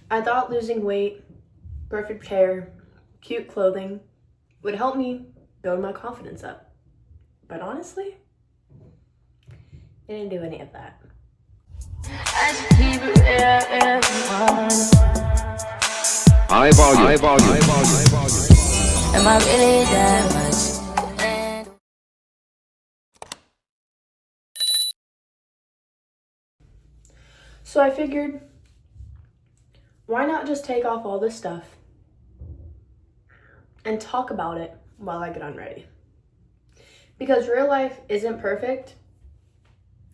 I thought losing weight, perfect hair, cute clothing would help me build my confidence up. But honestly, it didn't do any of that. High volume. Am I really that much? So I figured, why not just take off all this stuff and talk about it while I get unready? Because real life isn't perfect,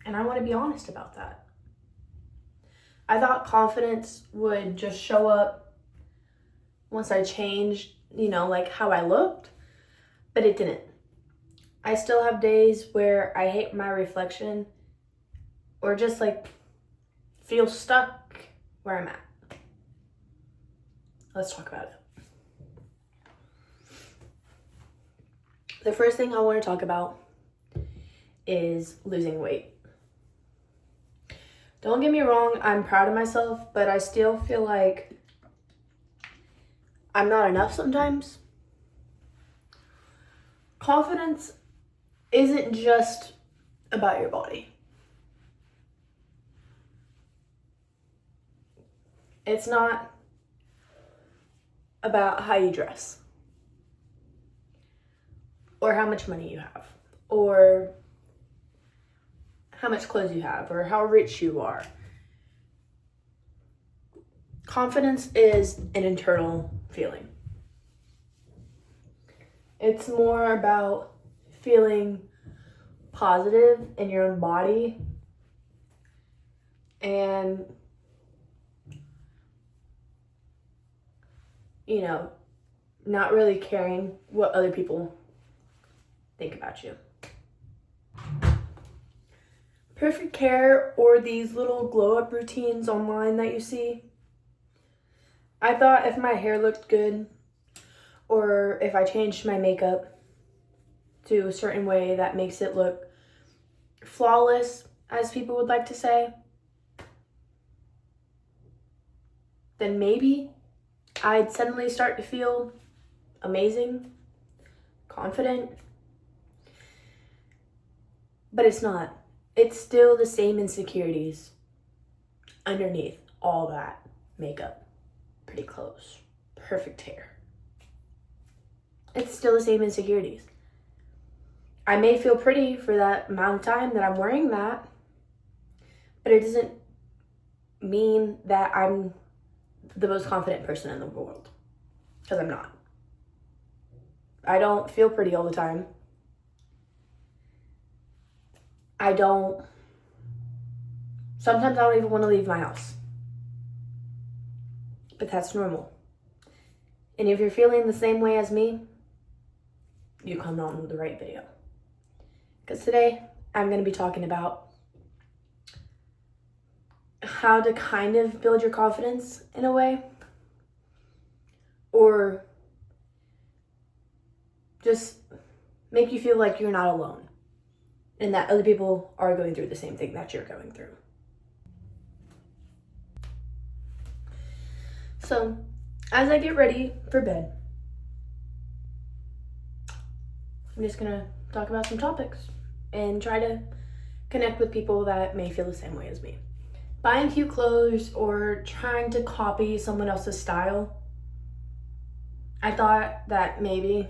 and I want to be honest about that. I thought confidence would just show up once I changed, like how I looked, but it didn't. I still have days where I hate my reflection or just feel stuck where I'm at. Let's talk about it. The first thing I want to talk about is losing weight. Don't get me wrong, I'm proud of myself, but I still feel like I'm not enough sometimes. Confidence isn't just about your body. It's not about how you dress, or how much money you have, or how much clothes you have, or how rich you are. Confidence is an internal feeling. It's more about feeling positive in your own body and, not really caring what other people think about you. Perfect hair or these little glow up routines online that you see. I thought if my hair looked good or if I changed my makeup to a certain way that makes it look flawless, as people would like to say, then maybe I'd suddenly start to feel amazing, confident. But it's not. It's still the same insecurities underneath all that makeup, pretty clothes, perfect hair. It's still the same insecurities. I may feel pretty for that amount of time that I'm wearing that, but it doesn't mean that I'm the most confident person in the world, because I'm not. I don't feel pretty all the time. Sometimes I don't even want to leave my house. But that's normal. And if you're feeling the same way as me, you come on the right video. Because today, I'm going to be talking about how to kind of build your confidence in a way, or just make you feel like you're not alone and that other people are going through the same thing that you're going through. So, as I get ready for bed, I'm just gonna talk about some topics and try to connect with people that may feel the same way as me. Buying cute clothes or trying to copy someone else's style, I thought that maybe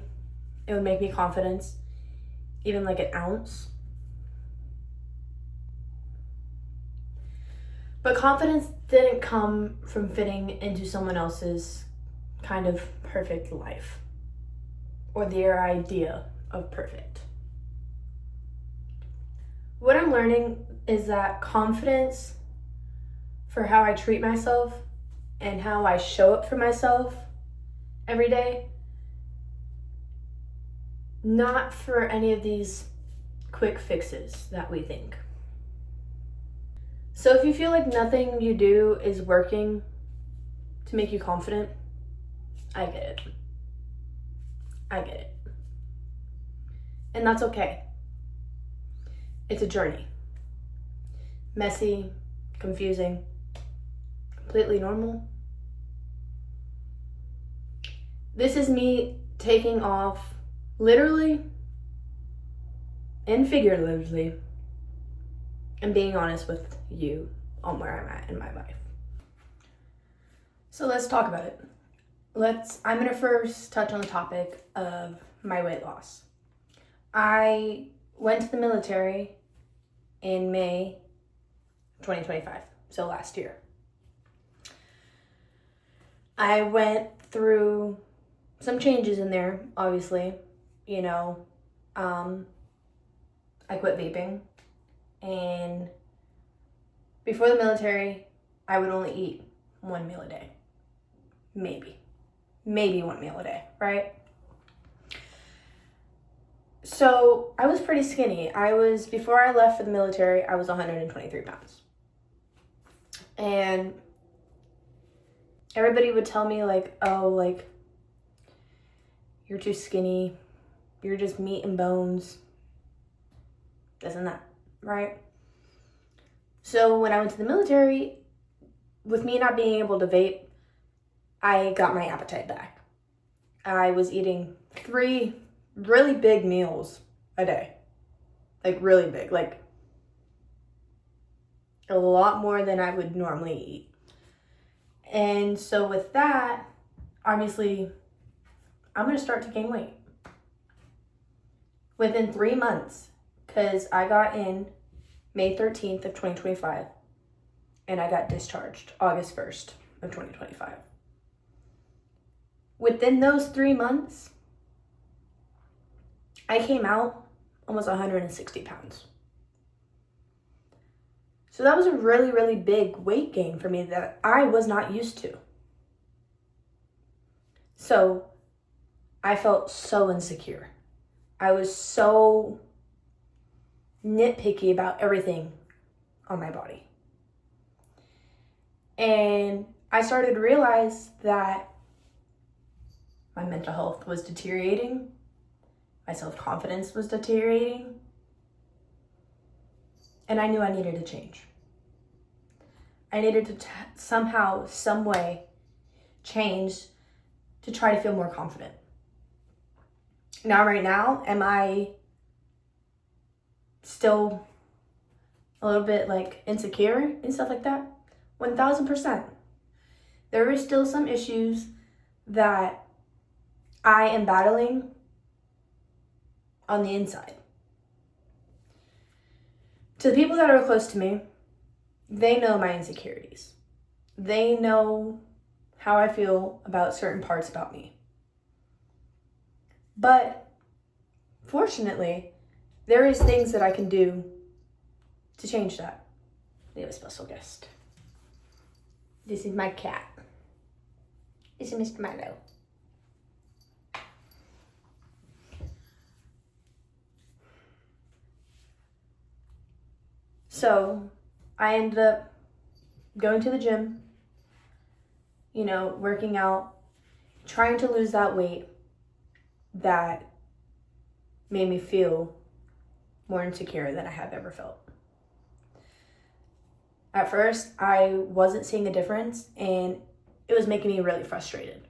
it would make me confident, even like an ounce. But confidence didn't come from fitting into someone else's kind of perfect life or their idea of perfect. What I'm learning is that confidence for how I treat myself and how I show up for myself every day, not for any of these quick fixes that we think. So if you feel like nothing you do is working to make you confident, I get it. I get it. And that's okay. It's a journey. Messy, confusing, completely normal, This is me taking off literally and figuratively and being honest with you on where I'm at in my life. So let's talk about it. I'm gonna first touch on the topic of my weight loss. I went to the military in May 2025, so last year. I went through some changes in there, obviously. I quit vaping, and before the military, I would only eat one meal a day. Maybe 1 meal a day, right? So I was pretty skinny. Before I left for the military, I was 123 pounds. And everybody would tell me you're too skinny. You're just meat and bones. This and that, right? So when I went to the military, with me not being able to vape, I got my appetite back. I was eating 3 really big meals a day. Really big. A lot more than I would normally eat. And so with that, obviously, I'm going to start to gain weight. Within 3 months, because I got in May 13th of 2025, and I got discharged August 1st of 2025. Within those 3 months, I came out almost 160 pounds. So that was a really, really big weight gain for me that I was not used to. So I felt so insecure. I was so nitpicky about everything on my body. And I started to realize that my mental health was deteriorating. My self-confidence was deteriorating. And I knew I needed to change. I needed to somehow, some way, change to try to feel more confident. Now, right now, am I still a little bit insecure and stuff like that? 1000%. There are still some issues that I am battling on the inside. To the people that are close to me, they know my insecurities. They know how I feel about certain parts about me. But fortunately, there is things that I can do to change that. We have a special guest. This is my cat. This is Mr. Milo. So I ended up going to the gym, working out, trying to lose that weight that made me feel more insecure than I have ever felt. At first, I wasn't seeing a difference, and it was making me really frustrated,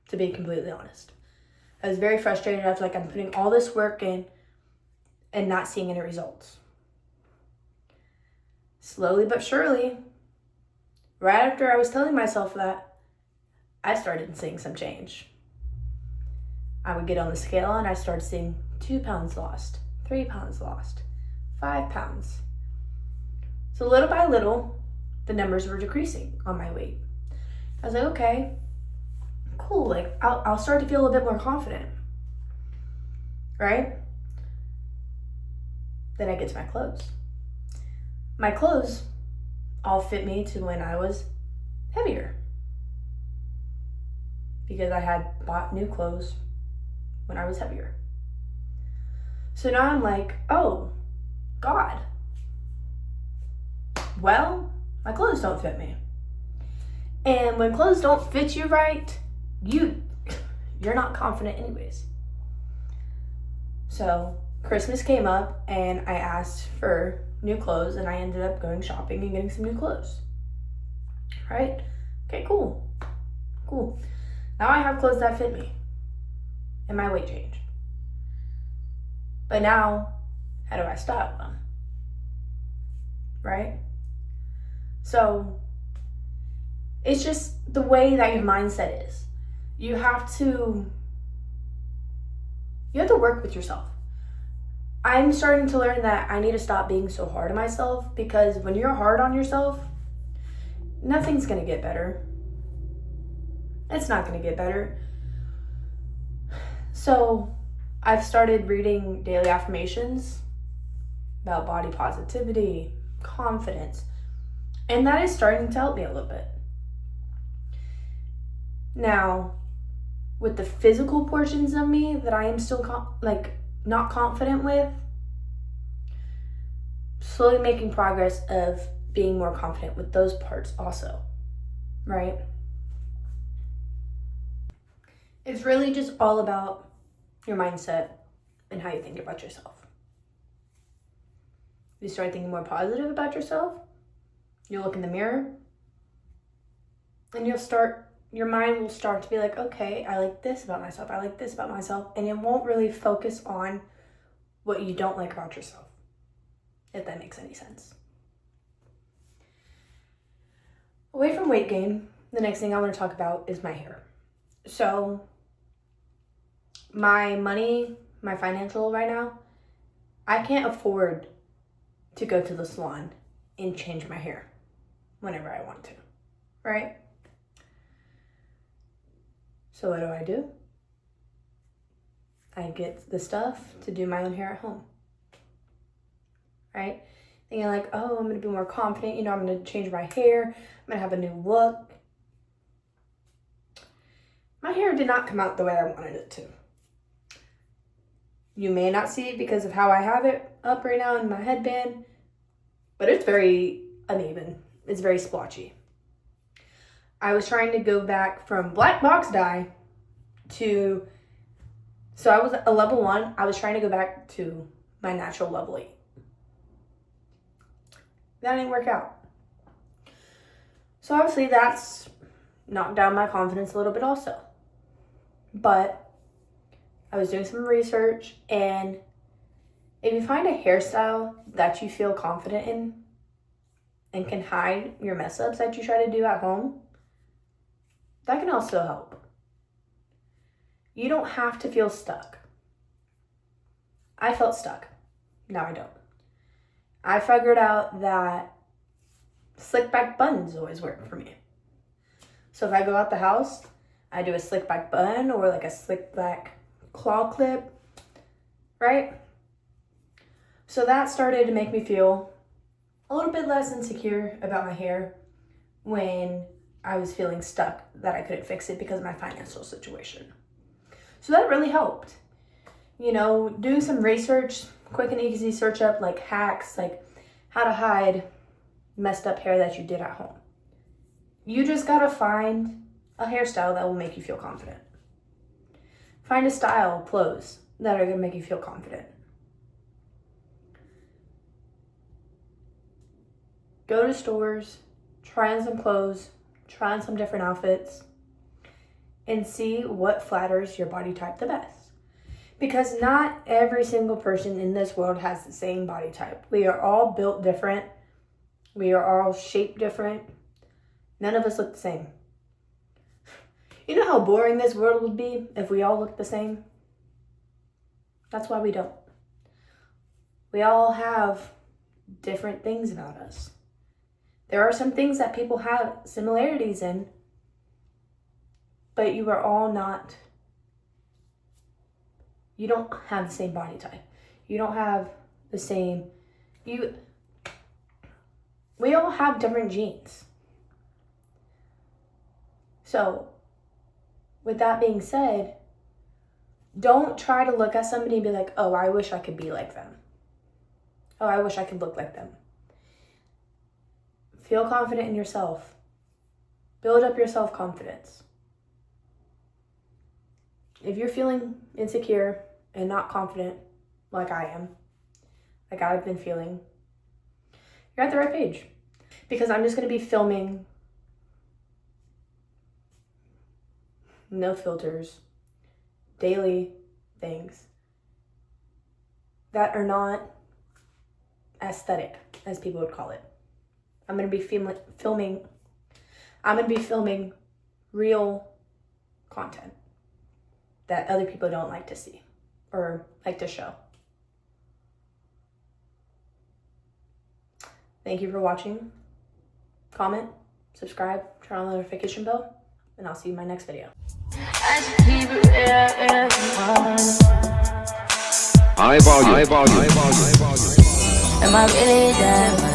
to be completely honest. I was very frustrated. I was I'm putting all this work in and not seeing any results. Slowly but surely, right after I was telling myself that, I started seeing some change. I would get on the scale and I started seeing 2 pounds lost, 3 pounds lost, 5 pounds. So little by little, the numbers were decreasing on my weight. I was okay, cool. I'll start to feel a bit more confident, right? Then I get to my clothes. My clothes all fit me to when I was heavier, because I had bought new clothes when I was heavier. So now I'm oh, God. Well, my clothes don't fit me. And when clothes don't fit you right, you're not confident anyways. So Christmas came up and I asked for new clothes, and I ended up going shopping and getting some new clothes. Right? Okay, cool. Now I have clothes that fit me and my weight changed. But now, how do I style them? Right? So it's just the way that your mindset is. You have to work with yourself. I'm starting to learn that I need to stop being so hard on myself, because when you're hard on yourself, nothing's gonna get better. It's not gonna get better. So I've started reading daily affirmations about body positivity, confidence, and that is starting to help me a little bit. Now, with the physical portions of me that I am still not confident with, slowly making progress of being more confident with those parts also, right? It's really just all about your mindset and how you think about yourself. You start thinking more positive about yourself, you look in the mirror, and your mind will start to be like, okay, I like this about myself, I like this about myself, and it won't really focus on what you don't like about yourself, if that makes any sense. Away from weight gain, the next thing I want to talk about is my hair. So my money, my financial right now, I can't afford to go to the salon and change my hair whenever I want to, right? So what do? I get the stuff to do my own hair at home, right? Thinking like, oh, I'm gonna be more confident, I'm gonna change my hair, I'm gonna have a new look. My hair did not come out the way I wanted it to. You may not see it because of how I have it up right now in my headband, but it's very uneven. It's very splotchy. I was trying to go back from black box dye so I was a level 1. I was trying to go back to my natural level 8. That didn't work out. So obviously that's knocked down my confidence a little bit also. But I was doing some research, and if you find a hairstyle that you feel confident in and can hide your mess ups that you try to do at home, that can also help. You don't have to feel stuck. I felt stuck. Now I don't. I figured out that slick back buns always work for me. So if I go out the house, I do a slick back bun or like a slick back claw clip, right? So that started to make me feel a little bit less insecure about my hair when I was feeling stuck that I couldn't fix it because of my financial situation. So that really helped. Doing some research, quick and easy search up like hacks, like how to hide messed up hair that you did at home. You just gotta find a hairstyle that will make you feel confident. Find a style, clothes that are gonna make you feel confident. Go to stores, try on some clothes, try on some different outfits, and see what flatters your body type the best. Because not every single person in this world has the same body type. We are all built different. We are all shaped different. None of us look the same. You know how boring this world would be if we all looked the same? That's why we don't. We all have different things about us. There are some things that people have similarities in, but you don't have the same body type. You don't have the same, we all have different genes. So, with that being said, don't try to look at somebody and be like, oh, I wish I could be like them. Oh, I wish I could look like them. Feel confident in yourself. Build up your self-confidence. If you're feeling insecure and not confident, like I am, like I've been feeling, you're at the right page. Because I'm just going to be filming no filters, daily things that are not aesthetic, as people would call it. I'm going to be filming real content that other people don't like to see or like to show. Thank you for watching. Comment, subscribe, turn on the notification bell, and I'll see you in my next video. High volume. Am I really that much?